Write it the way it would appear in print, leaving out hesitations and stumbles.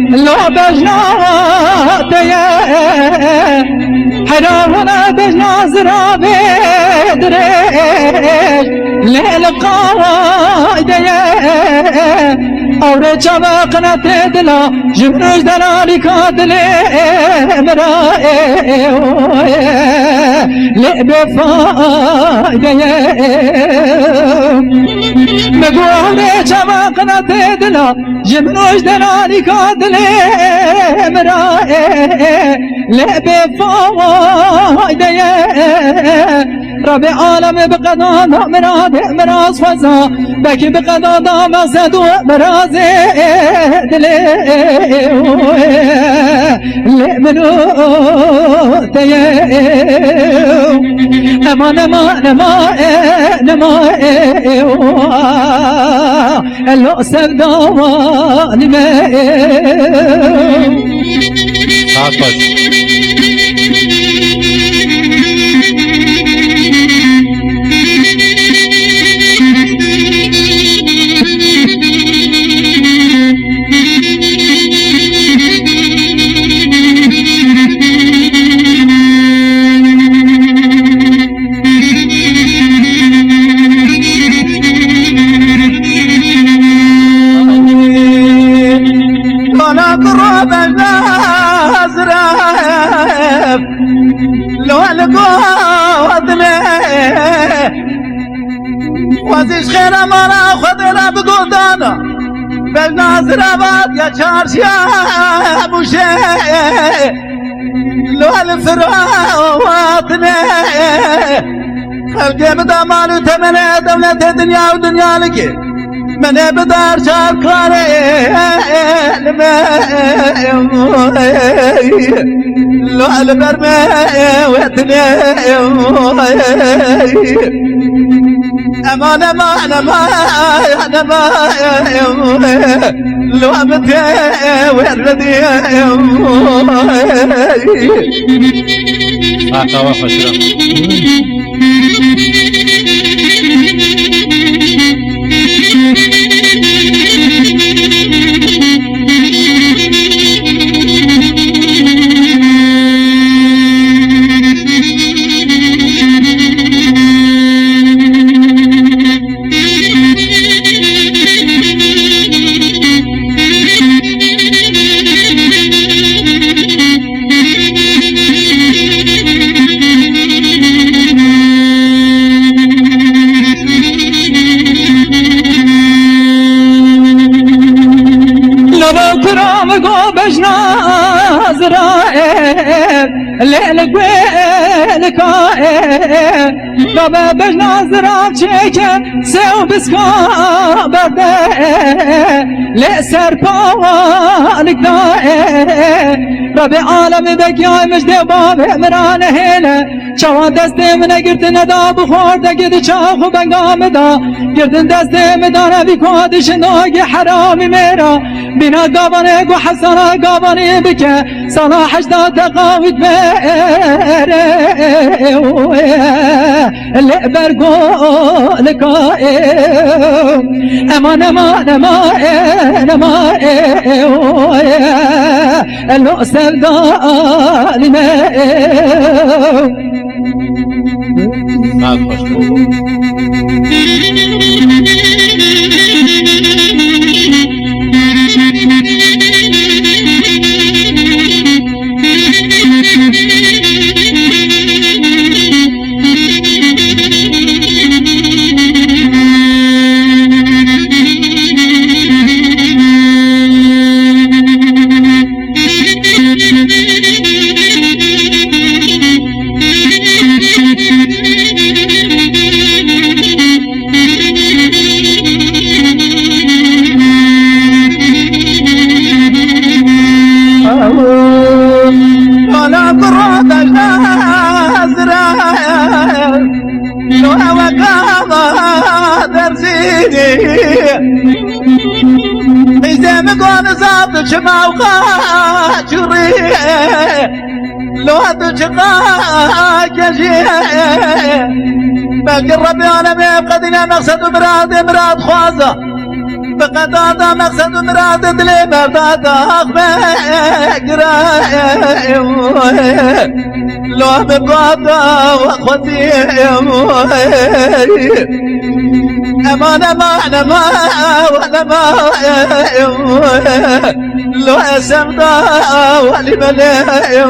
لو بجنا تيا حراونا بجنا زرابي دريش ليل قايدة أوري چواقنا تدلا جبروش دلالي كادلي مرائي لعبة فايدة مقوري چواقنا تدلا جبروش دلالي كادلي مرائي لعبة فايدة رب عالم بقضاء مراد مراز فزا بكي بقضاء مقصد ومراز دلي لمنو تيو اما نما اللو سبدواني ما وزيش خير مانا خدرا بقودانا بالناظر آباد يا چارشيا بوشي لو الفرواتنا خلقي بدا مالو تمنى دولة دنيا ودنيا لكي من بدار شاكاري لو البرمي ويتني امان لو امتي وردي ليل قويل كائن بابا بجنا زراب چيكه سيو بسكا برده لسر پاوالك دائن رب عالم بگیای مجده باب امران هیله چوان دسته منه گردن دا بخورده گرد چاخو بنگام دا گردن دسته مدانه بی کادش ناگی حرامی میرا بنا قابانه گو حسانه قابانه بکه صلاحش دا تقاوید میره لعبر قول قائم امان لو سردالي Thank you. وكما درسيني إذا مكون زاد شما وخاجري لو تشقا كجي بقرب أنا بقدنا مقصد مراد خوازة فقط هذا مقصد مراد دلي مراد أخبار لو بقاطع وأخوتي أمان أمان أمان لو أسمدا ولي بلاي